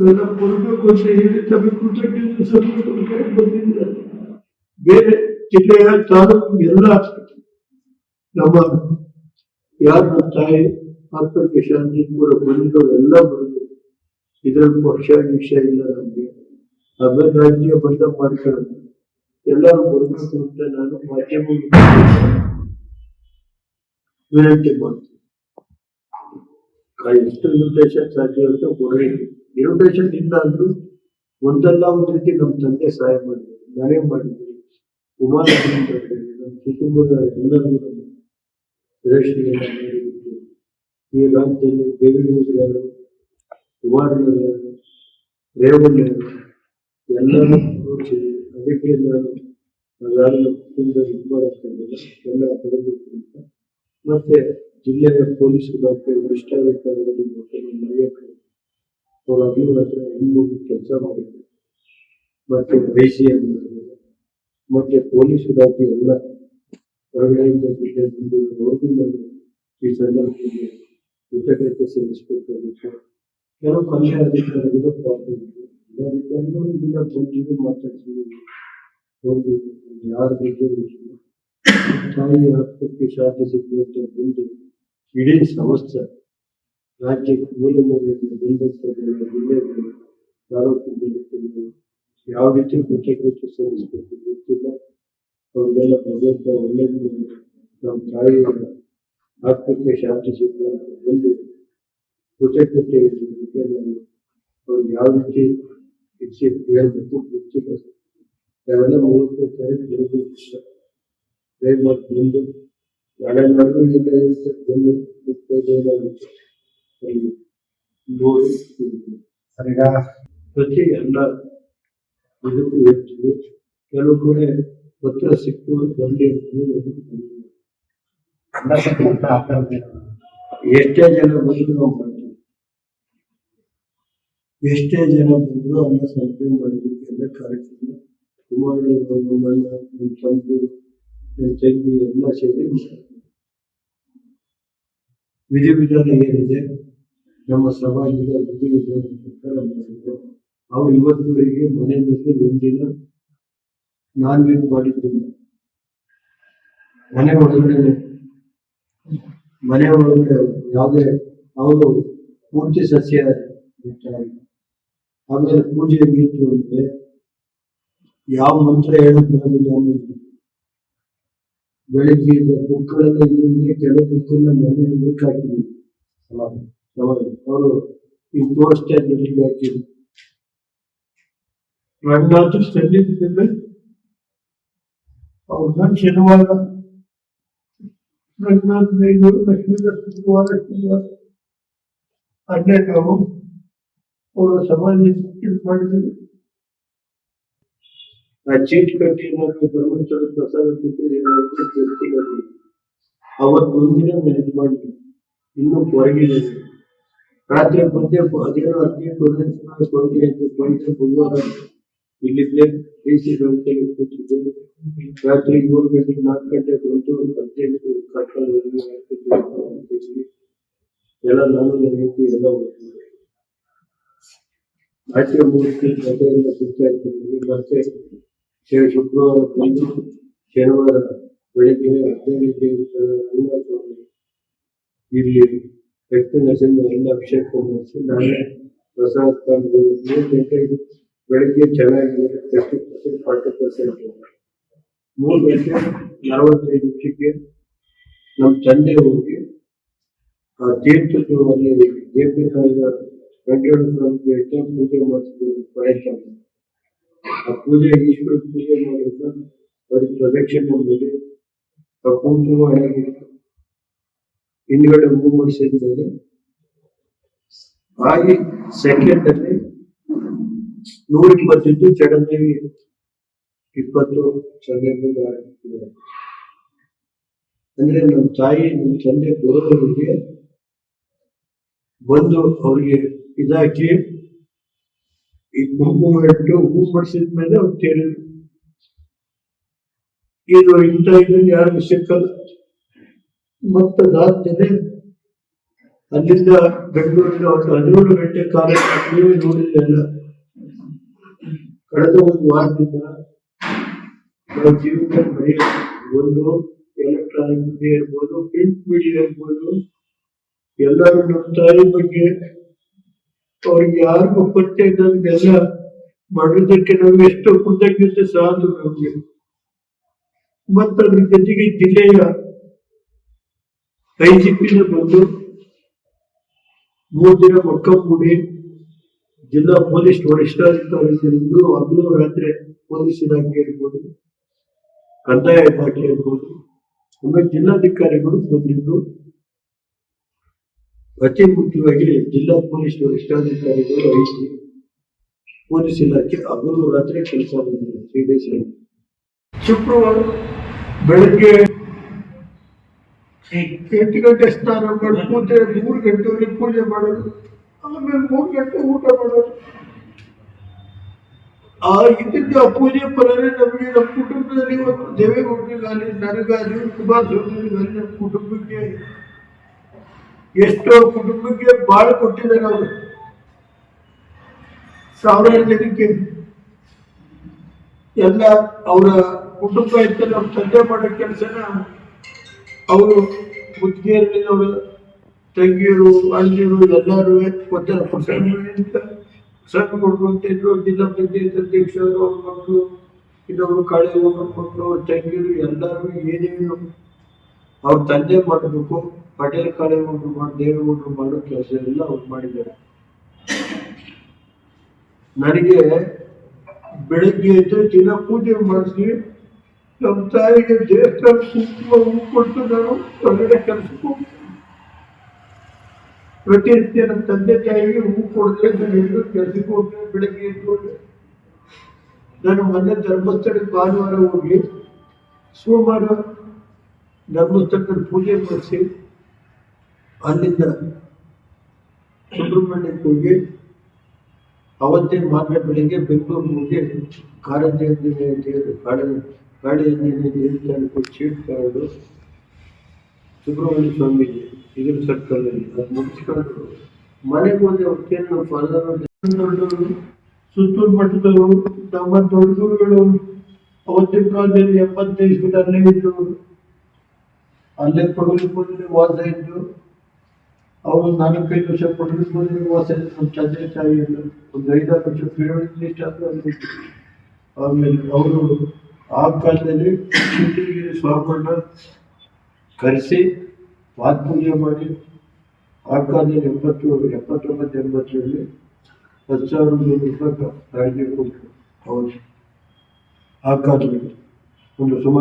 ಎಲ್ಲ ಕೊಡಬೇಕು ಅಂತ ಹೇಳಿ ತಮಗೆ ಕೃತಜ್ಞತೆ ಸಲ್ಲಿಸಲು ಬಂದಿದ್ದಾರೆ. ಬೇರೆ ಜಿಲ್ಲೆಯ ತಾಲೂಕು ಎಲ್ಲ ನಮ್ಮ ಯಾರು ತಾಯಿ ಆತ್ಮಕ್ಕೆ ಶಾಂತಿ ಕೂಡ ಬಂದಿರೋ ಎಲ್ಲ ಬರಬೇಕು. ಇದರಲ್ಲಿ ಪಕ್ಷ ವಿಷಯ ಇಲ್ಲ. ನಮಗೆ ರಾಜ್ಯ ಬಂದ ಮಾಡ್ಕೊಳ್ಳೋದು ಎಲ್ಲರೂ ಬರಬೇಕು ಅಂತ ನಾನು ಮಾಧ್ಯಮ ವಿನಂತಿ ಮಾಡ್ತೀನಿ. ಎಷ್ಟು ಇನ್ವಿಟೇಷನ್ ಸಾಧ್ಯ ಅಂತ ಕೊಡಬೇಕು. ಇನ್ವಿಟೇಷನ್ ಇಲ್ಲ ಅಂದ್ರೂ ಒಂದಲ್ಲ ಒಂದು ರೀತಿ ನಮ್ಮ ತಂದೆ ಸಹಾಯ ಮಾಡಿದ್ರು, ಮನೆ ಮಾಡಿದ್ರು, ಕುಮಾರ ನಮ್ಮ ಕುಟುಂಬದ ಎಲ್ಲರಿಗೂ ಪ್ರದರ್ಶನ ಮಾಡಿದ್ರು. ಈ ರಾಜ್ಯದಲ್ಲಿ ದೇವೇಗೌಡರು ಯಾರು, ಕುಮಾರಣ್ಣ ಯಾರು, ರೇವಣ್ಣ ಯಾರು ಎಲ್ಲರೂ ತೋರಿಸಿದ್ರು. ಅದಕ್ಕೆ ನಾನು ಅದಾದ ಕುಟುಂಬದ ಇದು ಮಾಡಕ್ಕಾಗಿಲ್ಲ, ಎಲ್ಲ ಕೊಡಬೇಕು ಅಂತ. ಮತ್ತೆ ಜಿಲ್ಲೆಯ ಪೊಲೀಸ್ ಇಲಾಖೆ ವರಿಷ್ಠಾಧಿಕಾರಿಗಳು ಮರೆಯಕ್ಕೆ ಅವ್ರ ಅಭಿವೃದ್ಧಿ ಹತ್ರ ಹೆಣ್ಣು ಕೆಲಸ ಮಾಡಿದ್ರು. ಮತ್ತೆ ICM ಮಾಡಿದ್ರು. ಮತ್ತೆ ಪೊಲೀಸ್ ಇಲಾಖೆ ಎಲ್ಲ ಹೊರಗಡೆಯಿಂದ ಜಿಲ್ಲೆ ಬಂದು ಈ ಸಂದರ್ಭದಲ್ಲಿ ಕೃತಜ್ಞತೆ ಸಲ್ಲಿಸಬೇಕಾಗಿತ್ತು. ಕೆಲವು ಕಲ್ಯಾಣ ಅಧಿಕಾರಿಗಳು ಪ್ರಾಬ್ಲಮ್ ಇತ್ತು. ಅಧಿಕಾರಿಗಳು ಇದನ್ನ ಬಂದು ಮಾತಾಡ್ತಿದ್ರು. ಒಂದು ಯಾರ ಬಗ್ಗೆ ತಾಯಿ ಆತ್ಮಕ್ಕೆ ಶಾಂತಿ ಸಿಗುವಂತ ಬಂದು ಇಡೀ ಸಂಸ್ಥೆ ರಾಜ್ಯಕ್ಕೆ ಮೂಲ ಮೂಲೆಯಿಂದ ಬಂದಂತ ಜಿಲ್ಲೆಗಳು ತಾಲೂಕಿನಲ್ಲಿ ಯಾವ ರೀತಿ ಕೃತಜ್ಞತೆ ಸಲ್ಲಿಸಬೇಕು ಗೊತ್ತಿಲ್ಲ. ಅವ್ರಿಗೆಲ್ಲ ಭಗವಂತ ಒಳ್ಳೆಯದು ನಮ್ಮ ತಾಯಿಯ ಆತ್ಮಕ್ಕೆ ಶಾಂತಿ ಸಿಗುವಂತ ಬಂದು ಕೃತಜ್ಞತೆ ನಾನು ಅವ್ರಿಗೆ ಯಾವ ರೀತಿ ಶಿಕ್ಷೆ ಹೇಳ್ಬೇಕು ಗೊತ್ತಿಲ್ಲ. ನಾವೆಲ್ಲ 30ನೇ ತಾರೀಕು ದಯಮಾಡಿ ಬಂದು ನಾಳೆ ನಾಡು ಎಲ್ಲ ಇರುತ್ತೆ ಬಂದು 35 ನೋಡಿ ಪ್ರತಿ ಎಲ್ಲ ಇದಕ್ಕೂ ಹೇಳ್ತೀವಿ. ಕೆಲವು ಕಡೆ ಪತ್ರ ಸಿಕ್ಕು ಬಂದು ಎಷ್ಟೇ ಜನ ಬಂದು ನಾವು ಮಾಡ್ತೀವಿ. ಎಷ್ಟೇ ಜನ ಬಂದ್ರು ಅನ್ನ ಸಂಪರ್ಕ ಮಾಡಿದ್ದಕ್ಕೆ ಎಲ್ಲ ಕಾರ್ಯಕ್ರಮ ಕುಮಾರಣ್ಣ ತಂದು ತಂಗಿ ಎಲ್ಲ ಸೇರಿ ವಿಧಿವಿಧಾನ ಏನಿದೆ ನಮ್ಮ ಸಮಾಜದ ವಿಧಿವಿಧಾನ ಪ್ರಕಾರ ಮಾಡಿದ್ರು. ಅವು ಇವತ್ತುವರೆಗೆ ಮನೆಯಲ್ಲಿ ಒಂದಿನ ನಾನ್ ವೆಜ್ ಮಾಡಿದ್ದಿಲ್ಲ. ಮನೆ ಒಳಗಡೆ ಯಾವುದೇ ಅವರು ಪೂರ್ತಿ ಸಸ್ಯ. ಆಮೇಲೆ ಪೂಜೆ ಹೆಂಗಿತ್ತು ಅಂದ್ರೆ ಯಾವ ಮಂತ್ರ ಹೇಳಕ್ ಬರೋದಿಲ್ಲ ಅನ್ನೋದು. ಬೆಳಿಗ್ಗೆ ಬುಕ್ಗಳೆಲ್ಲ ಇಲ್ಲಿ ಕೆಲವು ಬುಕ್ಕನ್ನ ಮನೆಯಲ್ಲಿ ಹಾಕಿದ್ವಿ. ಅವರು ಈಗ ತೋರಿಸ್ತಾ ಇದ್ದಿಲ್ಲ ಹಾಕಿದ್ರು. ರಂಗನಾಥ್ ಸಲ್ಲಿಸಿದ್ರೆ ಅವ್ರನ್ನ ಶನಿವಾರ ರಂಗನಾಥ್ ಬೈದು ಶುಕ್ರವಾರ ಅಲ್ಲೇ ನಾವು ಅವರ ಸಮಾಜ ಇದು ಮಾಡಿದ್ದೀವಿ. ಆ ಚೀಟ್ ಕಟ್ಟಿ ಧರ್ಮಸ್ಥಳ ಪ್ರಸಾದ ಗೊತ್ತಿಲ್ಲ. ಅವತ್ತು ಒಂದಿನ ಇದು ಮಾಡಿದ್ವಿ. ಇನ್ನೂ ಹೊರಗಿದೆ. ರಾತ್ರಿ ಬಂದೆ ಅದೇನೋ 15 ಬುಧವಾರ ಇಲ್ಲಿದ್ದೆ DC ಸಂಸ್ಥೆಗೆ ಕೂತಿದ್ದೆ. ರಾತ್ರಿ 3 ಗಂಟೆಗೆ 4 ಗಂಟೆಗೆ ಬಂದು 15 ಕಟ್ಟಡದಲ್ಲಿ ಎಲ್ಲ ನಾನು ನನಗೆ ಎಲ್ಲ ಹೋಗ್ತೀವಿ. ಆಚೆ ಮೂರ್ತಿ ಜೊತೆಯಿಂದ ಸುತ್ತಾ ಇರ್ತೀನಿ. ಮತ್ತೆ ಶುಕ್ರವಾರ ಬಂದು ಶನಿವಾರ ಬೆಳಿಗ್ಗೆ 15 ಗಂಟೆ ಇಲ್ಲಿ ವ್ಯಕ್ತಿ ನರಸಿಂಹ ಎಲ್ಲ ಅಭಿಷೇಕ ಮಾಡಿಸಿ ನಾಳೆ ಪ್ರಸಾದ 3 ಗಂಟೆಗೆ ಬೆಳಿಗ್ಗೆ ಚೆನ್ನಾಗಿದೆ 30%, 40%. 3 ಗಂಟೆ 45 ನಿಮಿಷಕ್ಕೆ ನಮ್ಮ ತಂದೆ ಹೋಗಿ ಆ ತೀರ್ಥದ ಅಲ್ಲಿ JP ವೆಂಕಟೇಶ್ವರ ಪೂಜೆ ಮಾಡಿಸಿದ್ರು. ಪ್ರಯತ್ನ ಆ ಪೂಜೆ ಈಶ್ವರ ಪೂಜೆ ಮಾಡಿದ ಅವ್ರಿಗೆ ಪ್ರದಕ್ಷಿಣೆ ಮಾಡಿ ಆ ಕುಂಕುಮ ಹಿಂದ್ಗಡೆ ಹೂ ಮಾಡಿಸಿದ್ರೆ ಹಾಗೆ ಸೆಕೆಂಡ್ ಅಲ್ಲಿ 120 ಚಡನ್ಯಾಗಿ 20 ಚಡನ್ಯಾಗಿ ಅಂದ್ರೆ ನಮ್ಮ ತಾಯಿ ನಮ್ಮ ತಂದೆ ಬರೋದರಿಗೆ ಬಂದು ಅವ್ರಿಗೆ ಇದಾಕಿ ಈ ಕುಂಕುಮ ಇಟ್ಟು ಹೂ ಮಾಡಿಸಿದ್ಮೇಲೆ ಅವ್ರು ಕೇಳಿದ್ರು. ಇದು ಇಂಥ ಇದನ್ನು ಯಾರಿಗೂ ಸಿಕ್ಕಲ್ಲ. ಮತ್ತದಾದ್ಮೇಲೆ ಅಲ್ಲಿಂದ ಬೆಂಗಳೂರಿನ ಒಂದು 17 ಗಂಟೆ ಕಾಲ ನೀವೇ ನೋಡಿದ್ರಲ್ಲ. ಕಳೆದ ಒಂದು ವಾರದಿಂದ ನಾವು ಜೀವನದಲ್ಲಿ ಬರೆಯ ಒಂದು ಎಲೆಕ್ಟ್ರಾನಿಕ್ ಮೀಡಿಯಾ ಇರ್ಬೋದು, ಪ್ರಿಂಟ್ ಮೀಡಿಯಾ ಇರ್ಬೋದು, ಎಲ್ಲರೂ ನಮ್ಮ ತಾಯಿ ಬಗ್ಗೆ ಅವ್ರಿಗೆ ಯಾರಿಗೂ ಪರಿಚಯ ಇದ್ದೆಲ್ಲ ಮಾಡೋದಕ್ಕೆ ನಾವು ಎಷ್ಟು ಕೃತಜ್ಞತೆ ಸಾಲದು ನಮಗೆ. ಮತ್ತು ಅದ್ರ ಜೊತೆಗೆ ಜಿಲ್ಲೆಯ ಐಜಿಪಿನ ಬಂದು 3 ದಿನ ಮೊಕ್ಕಂಗೂಡಿ ಜಿಲ್ಲಾ ಪೊಲೀಸ್ ವರಿಷ್ಠಾಧಿಕಾರಿಗಳಿಂದ ಹಗಲು ರಾತ್ರಿ ಪೊಲೀಸ್ ಇಲಾಖೆ ಇರ್ಬೋದು, ಕಂದಾಯ ಇಲಾಖೆ ಇರ್ಬೋದು, ಆಮೇಲೆ ಜಿಲ್ಲಾಧಿಕಾರಿಗಳು ಬಂದಿದ್ರು. ಅತಿ ಮುಖ್ಯವಾಗಿ ಜಿಲ್ಲಾ ಪೊಲೀಸ್ ವರಿಷ್ಠಾಧಿಕಾರಿಗಳು, ಐಜಿ, ಪೊಲೀಸ್ ಇಲಾಖೆ ಹಗಲು ರಾತ್ರಿ ಕೆಲಸ ಮಾಡಿದ್ರು 3 days. ಶುಕ್ರವಾರ ಬೆಳಗ್ಗೆ 8 ಗಂಟೆ ಸ್ನಾನ ಮಾಡಿ ಪೂಜೆ, 3 ಗಂಟೆವರೆಗೆ ಪೂಜೆ ಮಾಡೋದು, ಆಮೇಲೆ 3 ಗಂಟೆ ಊಟ ಮಾಡೋದು. ಆ ಇದ್ದಿದ್ದ ಪೂಜೆ ಫಲನೇ ನಮಗೆ, ನಮ್ಮ ಕುಟುಂಬದಲ್ಲಿ ಇವತ್ತು ದೇವೇಗೌಡರಿಗಾಗಲಿ, ನನಗಾಗಲಿ, ಕುಮಾರಸ್ವಾಮಿಗಾಗಲಿ, ನಮ್ಮ ಕುಟುಂಬಕ್ಕೆ ಎಷ್ಟೋ ಕುಟುಂಬಕ್ಕೆ ಬಾಳ ಕೊಟ್ಟಿದ್ದಾರೆ ಅವರು. ಸಾವಿರಾರು ಜನಕ್ಕೆ ಎಲ್ಲ ಅವರ ಕುಟುಂಬ ಇರ್ತಲ್ಲ, ಅವ್ರ ತಂದೆ ಮಾಡೋ ಕೆಲಸನ ಅವರು ಮುದ್ಗೇರಿನವರು, ತಂಗಿಯರು, ಅಣ್ಣರು ಎಲ್ಲರೂ ಒಂಥರ ಸಂಘ ಕೊಡುವಂತಿದ್ರು. ಜಿಲ್ಲಾ ಪಂಚಾಯತ್ ಅಧ್ಯಕ್ಷರು, ಅವ್ರ ಮಕ್ಕಳು, ಇನ್ನೊಬ್ರು ಕಾಳೆಗೌಡರ ಮಕ್ಕಳು, ಅವ್ರ ತಂಗಿಯರು ಎಲ್ಲರೂ ಏನೇನು ಅವ್ರ ತಂದೆ ಮಾಡಬೇಕು, ಪಟೇಲ್ ಕಾಳೆಗೌಡರು ದೇವೇಗೌಡರು ಮಾಡೋ ಕೆಲಸ ಎಲ್ಲ ಅವ್ರು ಮಾಡಿದ್ದಾರೆ. ನನಗೆ ಬೆಳಗ್ಗೆ ಎದ್ದು ದಿನ ಪೂಜೆ ಮಾಡಿಸಿ ನಮ್ಮ ತಾಯಿಗೆ ದೇವಸ್ಥಾನ ಕುಂಕುಮ ಹೂ ಕೊಟ್ಟು ನಾನು ಹೊರಗಡೆ ಕೆಲಸಕ್ಕೆ ಹೋಗ್ತೀನಿ. ಪ್ರತಿನಿತ್ಯ ನಮ್ಮ ತಂದೆ ತಾಯಿಗೆ ಹೂ ಕೊಡದೆ ನಾನು ಎಲ್ಲರೂ ಕೆಲಸಕ್ಕೆ ಹೋಗ್ತೇನೆ. ಬೆಳಗ್ಗೆ ಎದ್ದು ನಾನು ಮೊನ್ನೆ ಧರ್ಮಸ್ಥಳಕ್ಕೆ ಭಾನುವಾರ ಹೋಗಿ ಸೋಮವಾರ ಧರ್ಮಸ್ಥಳದಲ್ಲಿ ಪೂಜೆ ಮಾಡಿಸಿ ಅಲ್ಲಿಂದ ಸುಬ್ರಹ್ಮಣ್ಯಕ್ಕೆ ಹೋಗಿ ಅವತ್ತೇ ಮಾತ್ರ ಬೆಳಿಗ್ಗೆ ಬೆಂಗಳೂರು ಹೋಗಿ ಕಾರಂಜಿ ಆಂಜನೇಯ ದೇವರು, ಕಾಳಿ ಆಂಜನೇಯ ದೇವಸ್ಥಾನಕ್ಕೆ ಚೀಟ್ ಕಾರ್ಡು ಸುಬ್ರಹ್ಮಣ್ಯ ಸ್ವಾಮೀಜಿ ಇದ್ರ ಸರ್ಕಲಲ್ಲಿ ಅದು ಮುಗಿಸ್ಕೊಂಡು ಮನೆಗೆ ಹೋದೆ. ಅವತ್ತೇನು ನಮ್ಮ ಫಾದರ್ ದೊಡ್ಡವರು, ಸುತ್ತೂರು ಮಠದವರು, ನಮ್ಮ ದೊಡ್ಡ ಗುರುಗಳು ಅವತ್ತಿನ ಕಾಲದಲ್ಲಿ 75 ಫೀಟ್ ಅಲ್ಲೇ ಇದ್ರು. ಅಲ್ಲೇ ಕೊಡಲಿಕ್ಕೆ ವಾಸ ಇದ್ದು. ಅವರು 4-5 ವರ್ಷ ಕೊಡಲಿಕ್ಕೆ ವಾಸ ಇದ್ದು. ನಮ್ಮ ತಂದೆ ತಾಯಿಯಿಂದ ಒಂದು 5-6 ವರ್ಷ ಪಿರಮಿಡ್ ಆದ್ರೆ. ಆಮೇಲೆ ಅವರು ಆ ಕಾಲದಲ್ಲಿ ಶೃಂಗೇರಿ ಸ್ವಾಮಣ್ಣ ಕರೆಸಿ ಪಾದ ಪೂಜೆ ಮಾಡಿ ಆ ಕಾಲದಲ್ಲಿ 79-80ರಲ್ಲಿ 10,000 ರೂಪಾಯಿ ಕಾಯ್ದೆ ಕೊಟ್ಟರು. ಹೌದು, ಆ ಕಾಲದಲ್ಲಿ ಒಂದು ಸುಮಾರು